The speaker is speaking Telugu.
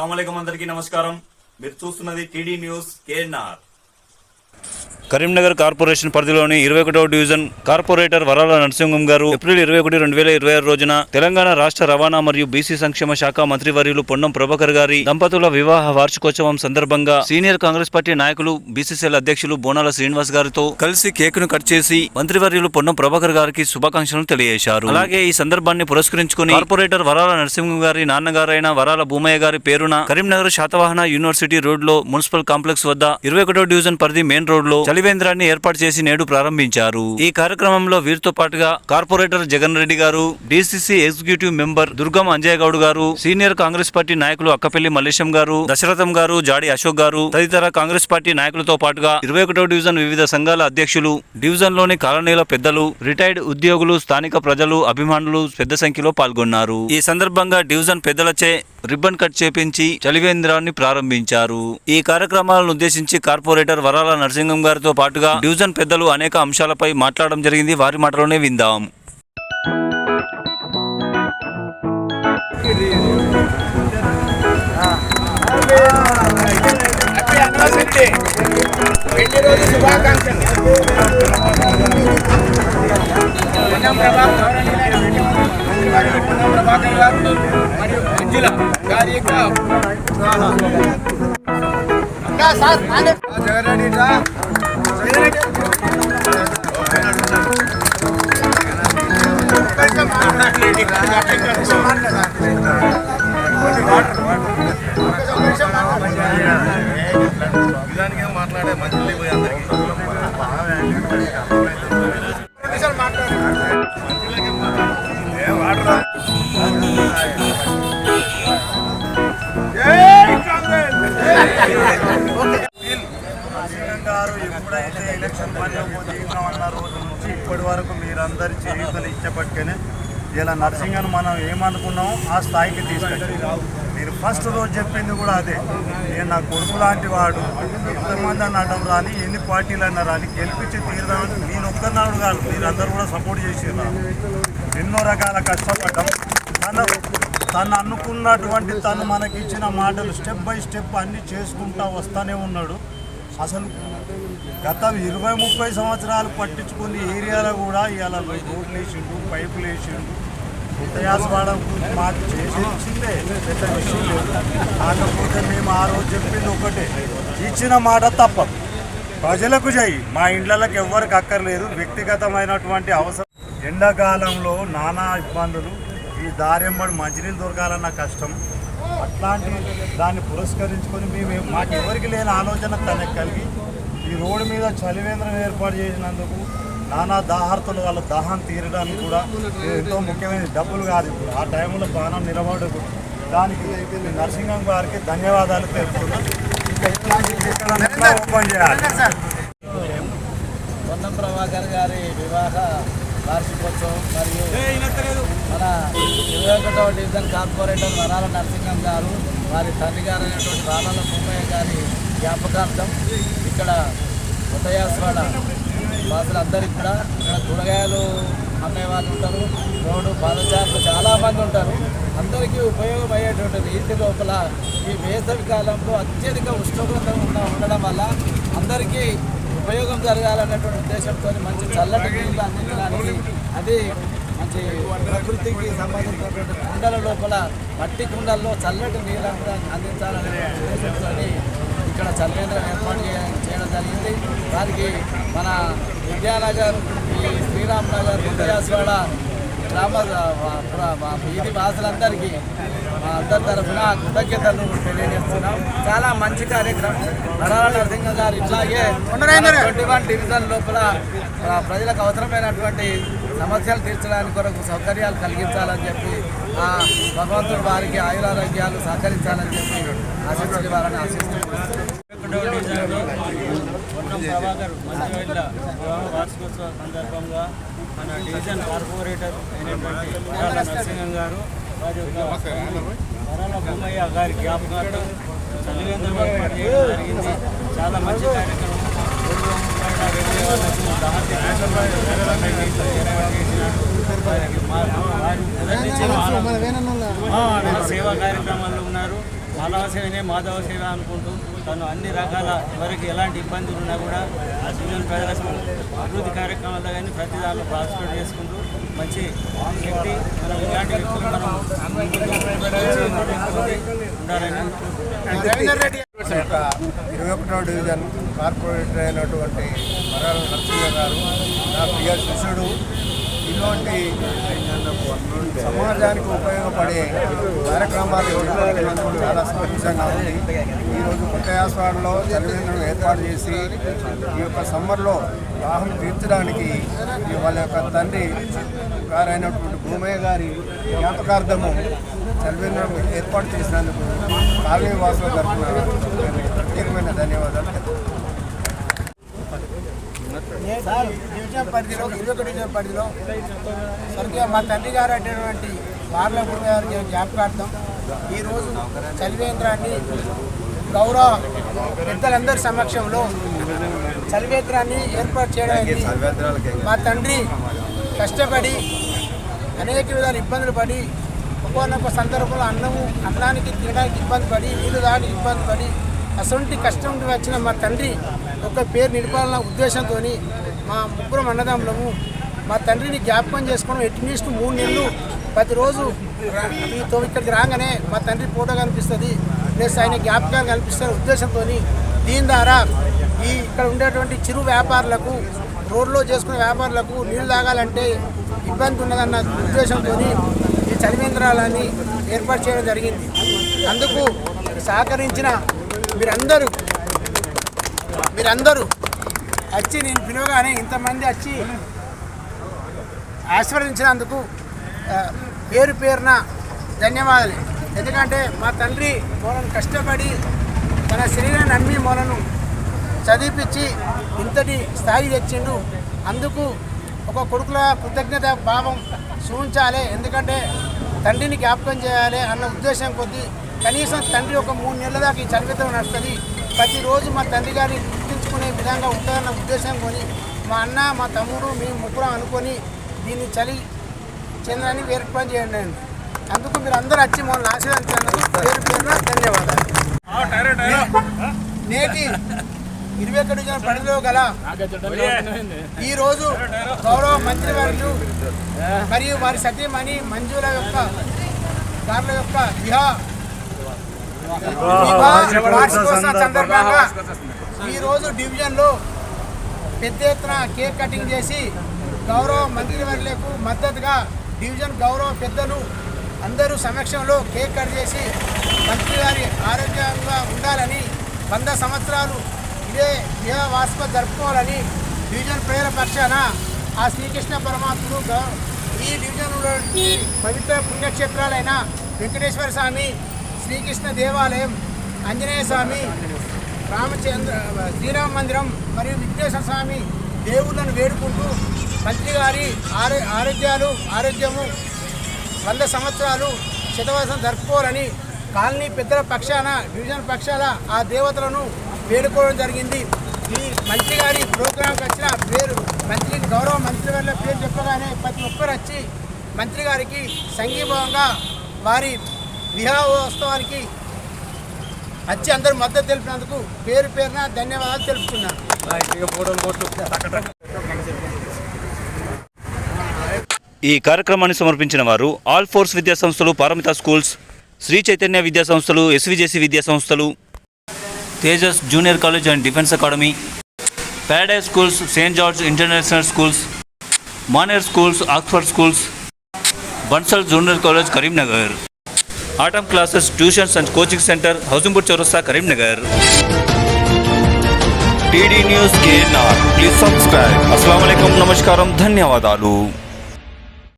అస్సలాముఅలైకుం అందరికీ నమస్కారం. మీరు చూస్తున్నది TD news KNR. Karimnagar corporation పరిధిలోని 21వ డివిజన్ కార్పొరేటర్ వరాల నరసింహం గారు ఏప్రిల్ 21, 2026 రోజున తెలంగాణ రాష్ట్ర రవాణా మరియు బీసీ సంక్షేమ శాఖ మంత్రివర్యులు పొన్నం ప్రభాకర్ గారి దంపతుల వివాహ వార్షికోత్సవం సందర్భంగా సీనియర్ కాంగ్రెస్ పార్టీ నాయకులు బీసీసీఎల్ అధ్యక్షులు బోనాల శ్రీనివాస్ గారితో కలిసి కేక్ ను కట్ చేసి మంత్రివర్యులు పొన్నం ప్రభాకర్ గారికి శుభాకాంక్షలు తెలియజేశారు. అలాగే ఈ సందర్భాన్ని పురస్కరించుకుని కార్పొరేటర్ వరాల నరసింహం గారి నాన్నగారైన వరాల భూమయ్య గారి పేరున కరీంనగర్ శాతవాహన యూనివర్సిటీ రోడ్ లో మున్సిపల్ కాంప్లెక్స్ వద్ద 21వ డివిజన్ పరిధి మెయిన్ రోడ్ లో చలివేంద్రాన్ని ఏర్పాటు చేసి నేడు ప్రారంభించారు. ఈ కార్యక్రమంలో వీరితో పాటుగా కార్పొరేటర్ జగన్ రెడ్డి గారు, డీసీసీ ఎగ్జిక్యూటివ్ మెంబర్ దుర్గం అంజయ్ గౌడ్ గారు, సీనియర్ కాంగ్రెస్ పార్టీ నాయకులు అక్కపల్లి మల్లేశం గారు, దశరథం గారు, జాడి అశోక్ గారు తదితర కాంగ్రెస్ పార్టీ నాయకులతో పాటుగా 21వ డివిజన్ వివిధ సంఘాల అధ్యక్షులు, డివిజన్ లోని కాలనీల పెద్దలు, రిటైర్డ్ ఉద్యోగులు, స్థానిక ప్రజలు, అభిమానులు పెద్ద సంఖ్యలో పాల్గొన్నారు. ఈ సందర్భంగా డివిజన్ పెద్దలచే రిబ్బన్ కట్ చేపించి చలివేంద్రాన్ని ప్రారంభించారు. ఈ కార్యక్రమాలను ఉద్దేశించి కార్పొరేటర్ వరాల నరసింహం గారితో పాటుగా డివిజన్ పెద్దలు అనేక అంశాలపై మాట్లాడడం జరిగింది. వారి మాటలోనే విందాం. మాట్లాడే మంచి పోయి అందరికి గారు ఎప్పుడైతే ఎలక్షన్ పనిలో దిగుతామన్న రోజు నుంచి ఇప్పటి వరకు మీరందరి చేయుతలు ఇచ్చపట్టుకనే ఇలా నర్సింగ్ను మనం ఏమనుకున్నామో ఆ స్థాయికి తీసుకెళ్ళాం. మీరు ఫస్ట్ రోజు చెప్పింది కూడా అదే, నేను నా కొడుకు లాంటి వాడు, ఎంతమంది అన్న అడ్డం రాని, ఎన్ని పార్టీలు అన్నా రాని, గెలిపించి తీరుదామని నేను ఒక్కనాడు కాదు, మీరందరూ కూడా సపోర్ట్ చేసారు. ఎన్నో రకాల కష్టపడ్డాం. తను అనుకున్నటువంటి తను మనకిచ్చిన మాటలు స్టెప్ బై స్టెప్ అన్నీ చేసుకుంటా వస్తూనే ఉన్నాడు. అసలు గత 20-30 సంవత్సరాలు పట్టించుకుని ఏరియాలో కూడా ఇవాళ రోడ్లు వేసిండు, పైపులు వేసిండు. ఉదయాసవాడ మాకు చేసిందే పెద్ద విషయం లేదు. కాకపోతే మేము ఆ రోజు చెప్పింది ఒకటే, ఇచ్చిన మాట తప్పదు, ప్రజలకు చేయి, మా ఇండ్లకి ఎవ్వరికి అక్కర్లేదు. వ్యక్తిగతమైనటువంటి అవసరం, ఎండాకాలంలో నానా ఇబ్బందులు, ఈ దారెమ్మడి మంచినీళ్ళు దొరకాలన్న కష్టం, అట్లాంటి దాన్ని పురస్కరించుకొని మేము మాకు ఎవరికి లేని ఆలోచన తనకు కలిగి ఈ రోడ్డు మీద చలివేంద్రం ఏర్పాటు చేసినందుకు నానా దాహార్తులు వాళ్ళ దాహం తీరడానికి కూడా ఎంతో ముఖ్యమైన డబ్బులు కాదు, ఇప్పుడు ఆ టైంలో బాణం నిలబడదు. దానికి నరసింహం గారికి ధన్యవాదాలు తెలుపుతున్నాం. ఇంకా ఇట్లాంటి ఓపెన్ చేయాలి. పొన్నం ప్రభాకర్ గారి వివాహ వార్షికోత్సవం మరియు మన 21వ డివిజన్ కార్పొరేటర్ వరాల నరసింహం గారు, వారి తండ్రి గారు అయినటువంటి వరాల భూమయ్య గారి జ్ఞాపకార్థం ఇక్కడ ఉదయాసవాడ వాసులందరికీ కూడా ఇక్కడ కూరగాయలు అమ్మేవాళ్ళు ఉంటారు, రోడ్డు పాదచారులు చాలామంది ఉంటారు. అందరికీ ఉపయోగం అయ్యేటువంటి రీతి లోపల ఈ వేసవి కాలంలో అత్యధిక ఉష్ణోగ్రత ఉండడం వల్ల అందరికీ ఉపయోగం జరగాలనేటువంటి ఉద్దేశంతో మంచి చల్లటి నీళ్ళు అందించడానికి, అది మంచి ప్రకృతికి సంబంధించినటువంటి కుండల లోపల మట్టి కుండల్లో చల్లటి నీళ్ళను అందించాలనే ఉద్దేశంతో ఇక్కడ చలివేంద్రం ఏర్పాటు చేయడం జరిగింది. దానికి మన విద్యానగర్, ఈ శ్రీరామ్ నగర్, ఉదయాసవాడ గ్రామ వీధి వాసులందరికీ మా అందరి తరఫున కృతజ్ఞతలు తెలియజేస్తున్నాం. చాలా మంచి కార్యక్రమం. వరాల నరసింహం గారు ఇట్లాగే 21 డివిజన్ లోపల ప్రజలకు అవసరమైనటువంటి సమస్యలు తీర్చడానికి కొరకు సౌకర్యాలు కలిగించాలని చెప్పి భగవంతుడు వారికి ఆయురారోగ్యాలు సహకరించాలని చెప్పి ఆశించి వారిని ఆశిస్తున్నాం. పొన్నం ప్రభాకర్ మంత్రివర్యుల వివాహ వార్షికోత్సవ సందర్భంగా మన డివిజన్ కార్పొరేటర్ అయినటువంటి వరాల నరసింహం గారు, వారి యొక్క వరాల భూమయ్య గారి జ్ఞాపకార్థం చలివేంద్రం ఏర్పాటు చేయడం జరిగింది. చాలా మంచి కార్యక్రమం. వాళ్ళకు సేవా కార్యక్రమాల్లో ఉన్నారు. మానవ సేవనే మాధవ సేవ అనుకుంటూ తను అన్ని రకాల ఎవరికి ఎలాంటి ఇబ్బందులు ఉన్నా కూడా ఆ డివిజన్ ప్రజలకు అభివృద్ధి కార్యక్రమాల్లో కానీ ప్రతి దానిలో పార్టిసిపేట్ చేసుకుంటూ మంచి వ్యక్తి. మనం ఇలాంటి వ్యక్తులు మనం ఉండాలని 21వ డివిజన్ కార్పొరేటర్ అయినటువంటి వరాల నరసింహ గారు నా ప్రియ శిష్యుడు. ఇలాంటి సమాజానికి ఉపయోగపడే కార్యక్రమాలు నిర్వహించినందుకు చాలా సంతోషంగా ఉంది. ఈరోజు కొత్త యాసవాడలో చలివేంద్రం ఏర్పాటు చేసి ఈ యొక్క సమ్మర్లో దాహం తీర్చడానికి వాళ్ళ యొక్క తండ్రి గారైనటువంటి భూమయ్య గారి జ్ఞాపకార్థము చలివేంద్రం ఏర్పాటు చేసినందుకు కాలనీ వాసుల తరఫున ప్రత్యేకమైన ధన్యవాదాలు. డివిజన్ పరిధిలో 21 డివిజన్ పరిధిలో స్వర్గీయ మా తండ్రి గారు అటువంటి వార్ల భూమి గారి జ్ఞాపకార్థం ఈరోజు చలివేంద్రాన్ని గౌరవ పెద్దలందరి సమక్షంలో చలివేంద్రాన్ని ఏర్పాటు చేయడానికి మా తండ్రి కష్టపడి అనేక విధాల ఇబ్బందులు పడి ఒక్కొక్క సందర్భంలో అన్నానికి తినడానికి ఇబ్బంది పడి నీళ్ళు దానికి ఇబ్బంది పడి అసలు కష్టం నుండి వచ్చిన మా తండ్రి ఒక పేరు నిలపాలన్న ఉద్దేశంతో మా ముగ్గురం అన్నదమ్ములము మా తండ్రిని జ్ఞాపకం చేసుకోవడం అట్లీస్ట్ 3 నెలలు ప్రతిరోజు ఇక్కడికి రాగానే మా తండ్రి ఫోటో కనిపిస్తుంది, ప్లస్ ఆయన జ్ఞాపకాలు కనిపిస్తున్న ఉద్దేశంతో దీని ద్వారా ఇక్కడ ఉండేటువంటి చిరు వ్యాపారులకు రోడ్లో చేసుకునే వ్యాపారులకు నీళ్ళు తాగాలంటే ఇబ్బంది ఉన్నదన్న ఉద్దేశంతో ఈ చలివేంద్రాలని ఏర్పాటు చేయడం జరిగింది. అందుకు సహకరించిన మీరందరూ వచ్చి నేను పిలవగానే ఇంతమంది వచ్చి ఆశీర్వదించినందుకు పేరు పేరున ధన్యవాదాలు. ఎందుకంటే మా తండ్రి మొలను కష్టపడి తన శరీరాన్ని అమ్మి మొలను చదివిపించి ఇంతటి స్థాయి తెచ్చిండు. అందుకు ఒక కొడుకుల కృతజ్ఞత భావం చూపించాలి, ఎందుకంటే తండ్రిని జ్ఞాపకం చేయాలి అన్న ఉద్దేశం కొద్దీ కనీసం తండ్రి ఒక 3 నెలల దాకా ఈ చలివేంద్రం నడుస్తుంది. ప్రతిరోజు మా తండ్రి గారిని గుర్తించుకునే విధంగా ఉంటుందన్న ఉద్దేశం కొని మా అన్న మా తమ్ముడు మేము ముగ్గురం అనుకొని దీన్ని చలి చెందని ఏర్పాటు చేయండి. అందుకు మీరు అందరూ వచ్చి మమ్మల్ని ఆశీర్వదించినందుకు పేరు పేరున ధన్యవాదాలు. నేటి 21 డివిజన్ పరిధిలో గల ఈరోజు గౌరవ మంత్రివర్యులు మరియు వారి సతీమణి మంజుల యొక్క గార్ల యొక్క వార్షికోత్సవం సందర్భంగా ఈరోజు డివిజన్లో పెద్ద ఎత్తున కేక్ కటింగ్ చేసి గౌరవ మంత్రివర్యులకు మద్దతుగా డివిజన్ గౌరవ పెద్దలు అందరూ సమక్షంలో కేక్ కట్ చేసి మంత్రి గారి ఆరోగ్యంగా ఉండాలని 100 సంవత్సరాలు ఇదే వార్షికోత్సవం జరుపుకోవాలని డివిజన్ ప్రజల పక్షాన ఆ శ్రీకృష్ణ పరమాత్ముడు ఈ డివిజన్లో పవిత్ర పుణ్యక్షేత్రాలైన వెంకటేశ్వర స్వామి, శ్రీకృష్ణ దేవాలయం, ఆంజనేయ స్వామి, శ్రీరామ మందిరం మరియు విఘ్నేశ్వర స్వామి దేవుళ్ళను వేడుకుంటూ మంత్రి గారి ఆరోగ్యము 100 సంవత్సరాలు శతవాసం జరుపుకోవాలని కాలనీ పెద్దల పక్షాన డివిజన్ పక్షాల ఆ దేవతలను వేడుకోవడం జరిగింది. ఈ మంత్రి గారి ప్రోగ్రాంకి వచ్చిన గౌరవ మంత్రి గారి పేరు చెప్పగానే ప్రతి ఒక్కరు వచ్చి మంత్రి గారికి సంఘీభావంగా వారి వివాహోత్సవానికి వచ్చి అందరూ మద్దతు తెలిపినందుకు పేరు పేరున ధన్యవాదాలు తెలుపుతున్నాను. ఈ కార్యక్రమాన్ని సమర్పించిన వారు ఆల్ ఫోర్స్ విద్యా సంస్థలు, పారమిత స్కూల్స్, శ్రీ చైతన్య విద్యా సంస్థలు, ఎస్విజేసి విద్యా సంస్థలు, Tejas junior college and defence academy, paradise schools, saint George international schools, Maner schools, Oxford schools, Bansal junior college Karimnagar, atom classes, tuitions and coaching centre, Housingpur చౌరస్తా, Karimnagar. TD news KNR, please subscribe. అస్సలాము అలైకుం, నమస్కారం, ధన్యవాదాలు.